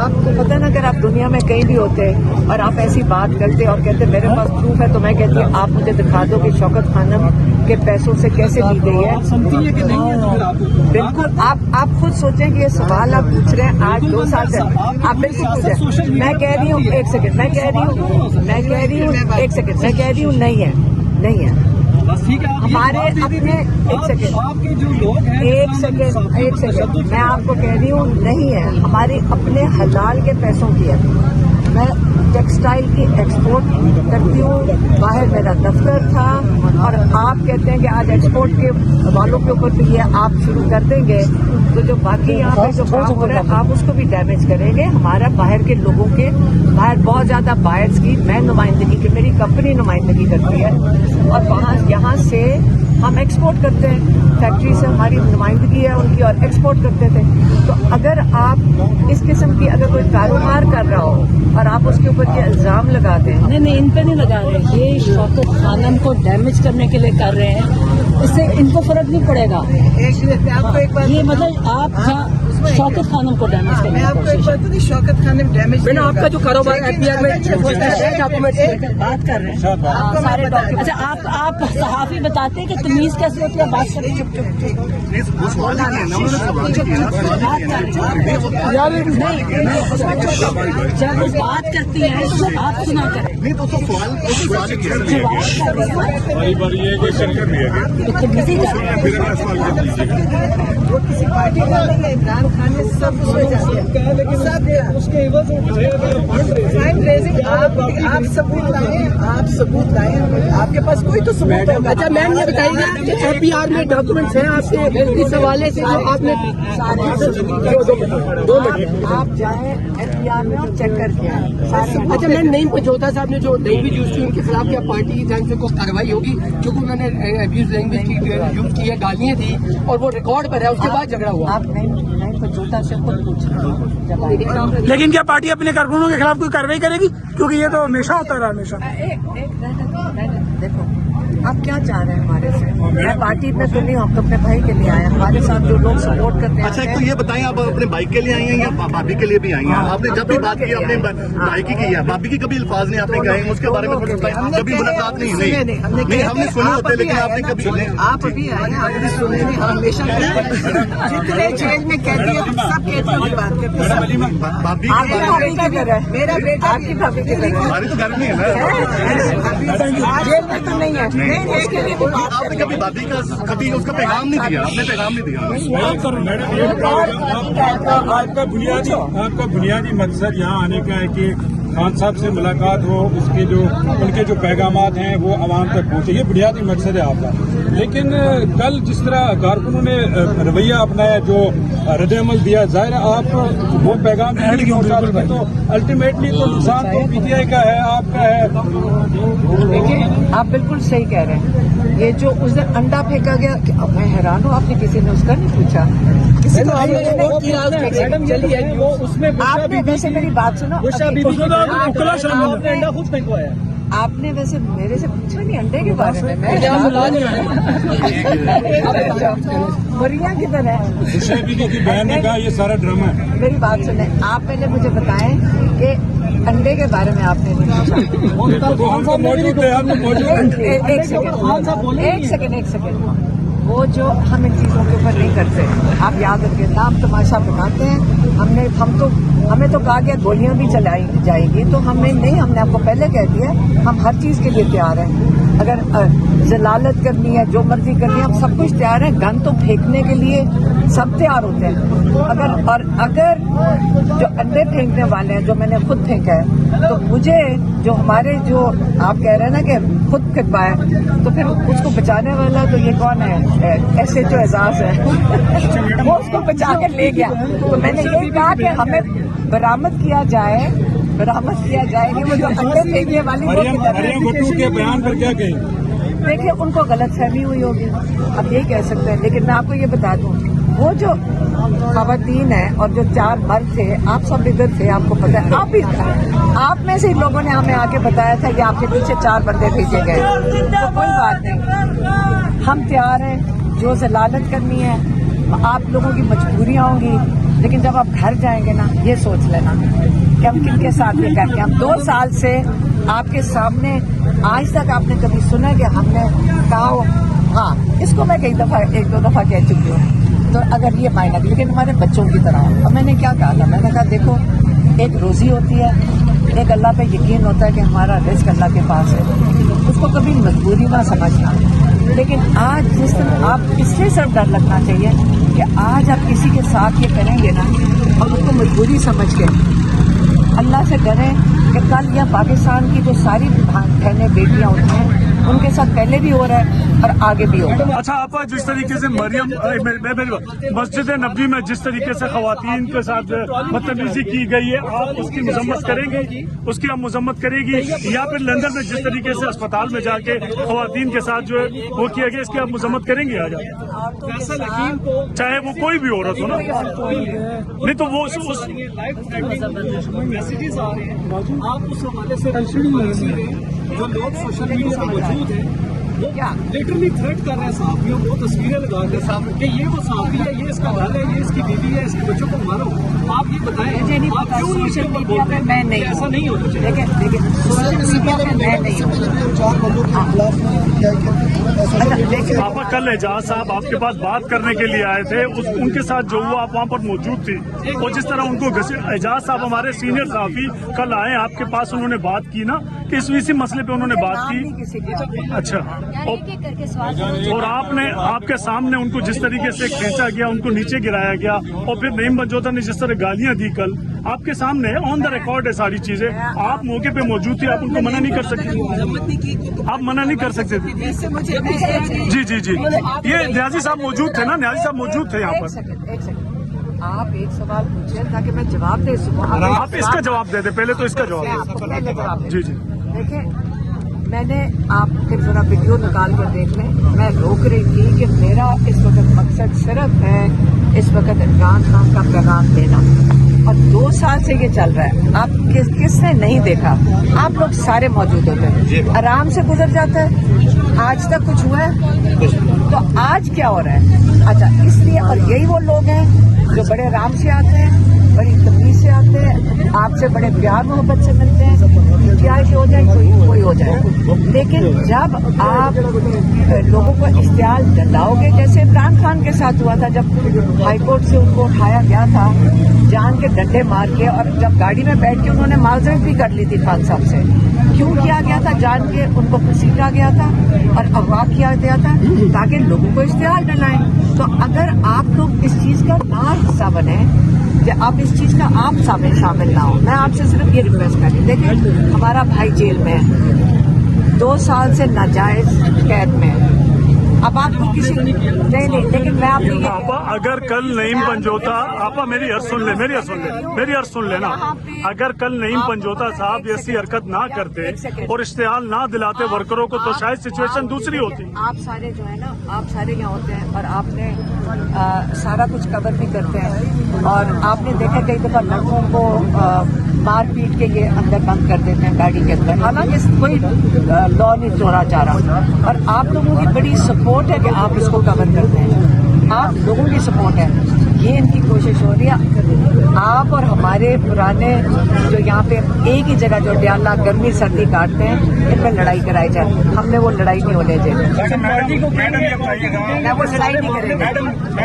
آپ کو پتہ نا اگر آپ دنیا میں کہیں بھی ہوتے اور آپ ایسی بات کرتے اور کہتے میرے پاس پروف ہے تو میں کہتی ہوں آپ مجھے دکھا دو کہ شوکت خانم کے پیسوں سے کیسے لی گئی ہے. بالکل آپ خود سوچیں کہ یہ سوال آپ پوچھ رہے ہیں آج 2 سال سے آپ بالکل پوچھیں. میں کہہ رہی ہوں ایک سیکنڈ میں کہہ رہی ہوں ایک سیکنڈ میں کہہ رہی ہوں نہیں ہے ہمارے اپنے ایک سیکنڈ میں آپ کو کہہ رہی ہوں نہیں ہے ہمارے اپنے حلال کے پیسوں کی ہے. میں ٹیکسٹائل کی ایکسپورٹ کرتی ہوں باہر میرا دفتر تھا اور آپ کہتے ہیں کہ آج ایکسپورٹ کے والوں کے اوپر بھی یہ آپ شروع کر دیں گے تو جو باقی یہاں پہ جو کام ہو رہا ہے آپ اس کو بھی ڈیمیج کریں گے. ہمارا باہر کے لوگوں کے باہر بہت زیادہ بائرس کی میں نمائندگی کی میری کمپنی نمائندگی کرتی ہے اور وہاں یہاں سے ہم ایکسپورٹ کرتے ہیں. فیکٹری سے ہماری نمائندگی ہے ان کی اور ایکسپورٹ کرتے تھے. تو اگر آپ اس قسم کی اگر کوئی کاروبار کر رہا ہو اور آپ اس کے اوپر یہ الزام لگا دیں. نہیں ان پہ نہیں لگا رہے یہ شوکت خانم کو ڈیمیج کرنے کے لیے کر رہے ہیں اس سے ان کو فرق نہیں پڑے گا. یہ مطلب آپ شوکت خانم کو ڈیمیج کرنے میں آپ کو ایک بات شوکت خانم ڈیمیج میں آپ کا جو کاروبار بات کر رہے ہیں سارے ڈاکیومنٹ. اچھا آپ صحافی بتاتے ہیں کہ تمیز کیسے ہوتی ہے بات کریں. جب وہ بات کرتی ہے تو آپ سنا کریں. وہ کسی پارٹی کا نہیں ہے عمران خان نے سب آپ ثبوت لائیں آپ کے پاس کوئی تو ثبوت ہے. اچھا میم یہ بتائیے کہ ایف پی آر میں ڈاکومنٹس ہیں آپ کے اس حوالے سے جو آپ نے آپ جائیں ایف پی آر میں اور چیک کر کے آئیں. اچھا میم نعیم پنجوتا صاحب نے جو لینگویج یوز کی ان کے خلاف کیا پارٹی کی جانب سے کوئی کارروائی ہوگی کیونکہ انہوں نے ابیوز لینگویج یوز کی ہے گالیاں تھی اور وہ ریکارڈ پر ہے اس کے بعد جھگڑا ہوا. آپ نعیم پنجوتا سے خود پوچھیں. لیکن کیا پارٹی اپنے کارکنوں کے خلاف کوئی کارروائی کرے گی کیونکہ یہ تو ہمیشہ ہوتا رہا ہمیشہ. دیکھو آپ کیا چاہ رہے ہیں ہمارے سے. میں پارٹی میں تو نہیں ہوں اپنے بھائی کے لیے آئے ہمارے ساتھ جو لوگ سپورٹ کرتے ہیں. اچھا ایک تو یہ بتائیں آپ اپنے بھائی کے لیے آئی ہیں یا بھابھی کے لیے بھی آئی ہیں. آپ نے جب بھی بات کی اپنے بھائی کی ہے بھابھی کی کبھی الفاظ نہیں آپ نے کہے اس کے بارے میں کبھی ملاقات نہیں ہم نے سنے ہوتے لیکن آپ نے کبھی آپ ابھی آئے ہیں آپ نے سنے نہیں ہمیشہ جتنے جیل میں قیدی ہیں سب قیدیوں کی بات کرتے ہیں. بھابھی میرا بیٹا آپ کی بھابھی کے گھر ہماری تو گھر نہیں ہے نا. جیل میں تو نہیں ہے. آپ نے کبھی بھابھی کا کبھی اس کا پیغام نہیں دیا آپ نے پیغام نہیں دیا. آپ کا بنیادی مقصد یہاں آنے کا ہے کہ خان صاحب سے ملاقات ہو ان کے جو پیغامات ہیں وہ عوام تک پہنچے. یہ بنیادی مقصد ہے آپ کا. لیکن کل جس طرح کارکنوں نے رویہ اپنایا جو رد عمل دیا ظاہر آپ وہ پیغام نہیں پہنچا سکتے تو الٹیمیٹلی تو نقصان تو پی ٹی آئی کا ہے آپ کا ہے. دیکھیے آپ بالکل صحیح کہہ رہے ہیں. یہ جو اس دن انڈا پھینکا گیا میں حیران ہوں آپ نے کسی نے اس کا نہیں پوچھا. آپ نے ویسے میری بات سنو آپ نے ویسے میرے سے پوچھا نہیں انڈے کے بارے میں مرغیاں کدھر ہے. بہن نے کہا یہ سارا ڈرامہ ہے. میری بات سنیں آپ پہلے مجھے بتائیں کہ انڈے کے بارے میں آپ نے ایک سیکنڈ وہ جو ہم ان چیزوں کے اوپر نہیں کرتے آپ یاد رکھیں. نام تماشا بناتے ہیں ہمیں تو کہا گیا گولیاں بھی چلائی جائیں گی تو ہم نے آپ کو پہلے کہہ دیا ہم ہر چیز کے لیے تیار ہیں. اگر ضلالت کرنی ہے جو مرضی کرنی ہے ہم سب کچھ تیار ہیں. گن تو پھینکنے کے لیے سب تیار ہوتے ہیں. اگر جو انڈے پھینکنے والے ہیں جو میں نے خود پھینکا ہے تو مجھے جو ہمارے جو آپ کہہ رہے ہیں نا کہ خود پھینکوایا تو پھر اس کو بچانے والا تو یہ کون ہے ایسے جو اعزاز ہے وہ اس کو بچا کر لے گیا. تو میں نے یہ کہا کہ ہمیں برآمد کیا جائے کہ وہ جو انڈے پھینکنے والی کے بیان پر کیا کہیں. دیکھیں ان کو غلط فہمی ہوئی ہوگی اب یہی کہہ سکتے ہیں. لیکن میں آپ کو یہ بتا دوں وہ جو خواتین ہیں اور جو 4 مرد تھے آپ سب ادھر تھے آپ کو پتا ہے. آپ میں سے لوگوں نے ہمیں آ کے بتایا تھا کہ آپ کے پیچھے 4 بندے بھیجے گئے. تو کوئی بات نہیں ہم تیار ہیں. جو ضلالت کرنی ہے آپ لوگوں کی مجبوریاں ہوں گی लेकिन जब आप घर जाएंगे ना, ये सोच लेना कि हम किनके साथ ये करके, हम 2 साल से आपके सामने, आज तक आपने कभी सुना कि हमने कहा हो, हाँ इसको मैं एक दो दफा कह चुकी हूँ, तो अगर ये मायना, लेकिन हमारे बच्चों की तरह हो। अब मैंने क्या कहा था, मैंने कहा देखो एक रोजी होती है, एक अल्लाह पे यकीन होता है कि हमारा रिस्क अल्लाह के पास है, उसको कभी मजबूरी ना समझना। लेकिन आज जिस दिन आप इससे सब डर लगना चाहिए कि आज आप किसी के साथ ये करेंगे ना और उसको मजबूरी समझ के, अल्लाह से डरें कि कल या पाकिस्तान की जो सारी बहनें बेटियां होती हैं उनके साथ पहले भी हो रहा है और आगे भी होगा। अच्छा, आप जिस तरीके से मरियम मस्जिद नबी में जिस तरीके से खवातीन के साथ बदतमीजी की गई है, आप उसकी मजम्मत करेंगे, उसकी आप मजम्मत करेगी, या फिर लंदन में जिस तरीके से अस्पताल में जाके खवातीन के साथ जो है वो किया गया, इसकी आप मजम्मत करेंगे आज? चाहे वो कोई भी औरत हो ना, नहीं तो वो उस मैसेजेस आ रहे हैं, आप उस हवाले से जो लोग सोशल मीडिया पर मौजूद हैं वो लिटरली थ्रेट कर रहे हैं सहाफियों को, तस्वीरें लगा रहे हैं कि ये वो सहाफी है, ये इसका घर है, ये इसकी बीवी है, इसके बच्चों को मारो। आप ये बताएं, मुझे नहीं आप पता, क्यों सोशल मीडिया पे मैं नहीं, ऐसा नहीं होना चाहिए। लेकिन सोशल मीडिया पे मैं नहीं हूँ। पापा कल एजाज साहब आपके पास बात करने के लिए आए थे, उनके साथ जो हुआ आप वहाँ पर मौजूद थी, और जिस तरह उनको एजाज साहब हमारे सीनियर सहाफी कल आए आपके पास, उन्होंने बात की ना कि इसी मसले पे उन्होंने बात की। अच्छा, और आपने आपके सामने उनको जिस तरीके से खींचा गया, उनको नीचे गिराया गया, और फिर नईम पंजोता ने जिस तरह गालियां दी कल आपके सामने, ऑन द रिकॉर्ड है सारी चीजें, आप मौके पे मौजूद थी, आप उनको मना नहीं कर सकते, आप मना नहीं कर सकते थे। जी जी जी, ये न्याजी साहब मौजूद थे ना, न्याजी साहब मौजूद थे यहाँ पर। एक सेकंड, आप एक सवाल पूछे ताकि मैं जवाब दे सकूं। आप इसका जवाब दे दे, पहले तो इसका जवाब। जी जी, देखिए मैंने, आप फिर जरा वीडियो निकाल कर देख लें, मैं रोक रही थी कि मेरा इस वक्त मकसद सिर्फ है इस वक्त इमरान खान का पैगाम देना, और 2 साल से ये चल रहा है। आप किसने नहीं देखा, आप लोग सारे मौजूद होते हैं, आराम से गुजर जाता है। आज तक कुछ हुआ है तो आज क्या हो रहा है? अच्छा, इसलिए, और यही वो लोग हैं जो बड़े आराम से आते हैं, बड़ी तमीज से आते हैं, आपसे बड़े प्यार मोहब्बत से मिलते हैं, क्या हो जाए कोई हो जाए। लेकिन जब आप लोगों को इश्तिहाल दिलाओगे, जैसे इमरान खान के साथ हुआ था, जब हाईकोर्ट से उनको उठाया गया था जान के डंडे मार के, और जब गाड़ी में बैठ के उन्होंने माजरत भी कर ली थी खान साहब से, क्यों किया गया था? जान के उनको घसीटा गया था और अगवा किया गया था ताकि लोगों को इश्तिहाल दिलाएं। तो अगर आप लोग इस चीज का ना हिस्सा बने, आप इस चीज का आप शामिल ना हो, मैं आपसे सिर्फ ये रिक्वेस्ट कर रही। देखिए हमारा भाई जेल में है, 2 साल से नाजायज कैद में है। अब आपको किसी नहीं, लेकिन मैं आपको ये, आपा अगर कल नईम पंजोता, आपा मेरी अर्ज सुन लेना, अगर कल नईम पंजोता साहब ऐसी हरकत ना करते और इश्तिहाल ना दिलाते वर्करों को, तो शायद सिचुएशन दूसरी होती। आप सारे जो है ना, आप सारे यहाँ होते हैं और आपने सारा कुछ कवर भी करते हैं, और आपने देखा कई दफा लड़कों को मार पीट के ये अंदर बंद कर देते हैं गाड़ी के अंदर, हालांकि कोई लॉ नहीं तोड़ा जा रहा, और आप लोगों की बड़ी सपोर्ट है कि आप इसको कवर करते हैं, आप लोगों की सपोर्ट है, ये इनकी कोशिश हो रही है। आप और हमारे पुराने जो यहाँ पे एक ही जगह जो ड्याला गर्मी सर्दी काटते हैं, इन पर लड़ाई कराई जाए, हमने वो लड़ाई नहीं होने दें। मैं वो लड़ाई नहीं करेंगे।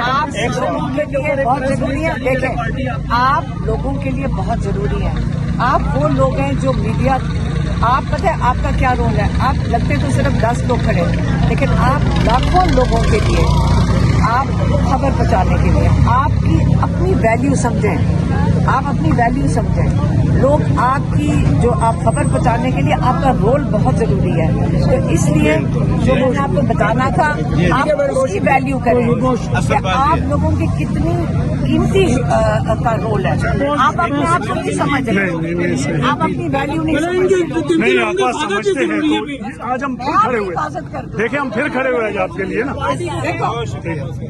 आप लोगों के लिए बहुत जरूरी है, देखें आप लोगों के लिए बहुत जरूरी है, आप वो लोग हैं जो मीडिया, आप पता है आपका क्या रोल है, आप लगते तो सिर्फ 10 लोग खड़े, लेकिन आप लाखों लोगों के लिए, आप खबर पहुंचाने के लिए, आपकी अपनी वैल्यू समझें, आप अपनी वैल्यू समझें, लोग आपकी जो आप खबर पहुंचाने के लिए आपका रोल बहुत जरूरी है। तो इसलिए जो मैंने आपको बताना था, आप उसकी वैल्यू करें कि आप लोगों की कितनी कीमती का रोल है। आप अपने आप को नहीं समझ रहे, आप अपनी वैल्यू नहीं समझते। नहीं, आप बात समझते हैं, तो आज हम फिर खड़े हुए, देखिए हम फिर खड़े हुए हैं आपके लिए ना। देखो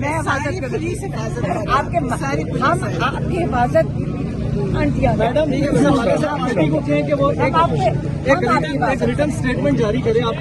मैं हिफाजत कर रही हूँ आपके, हम आपकी हिफाजत आंटियां मैडम, को कहें कि वो एक रिटर्न स्टेटमेंट जारी करें।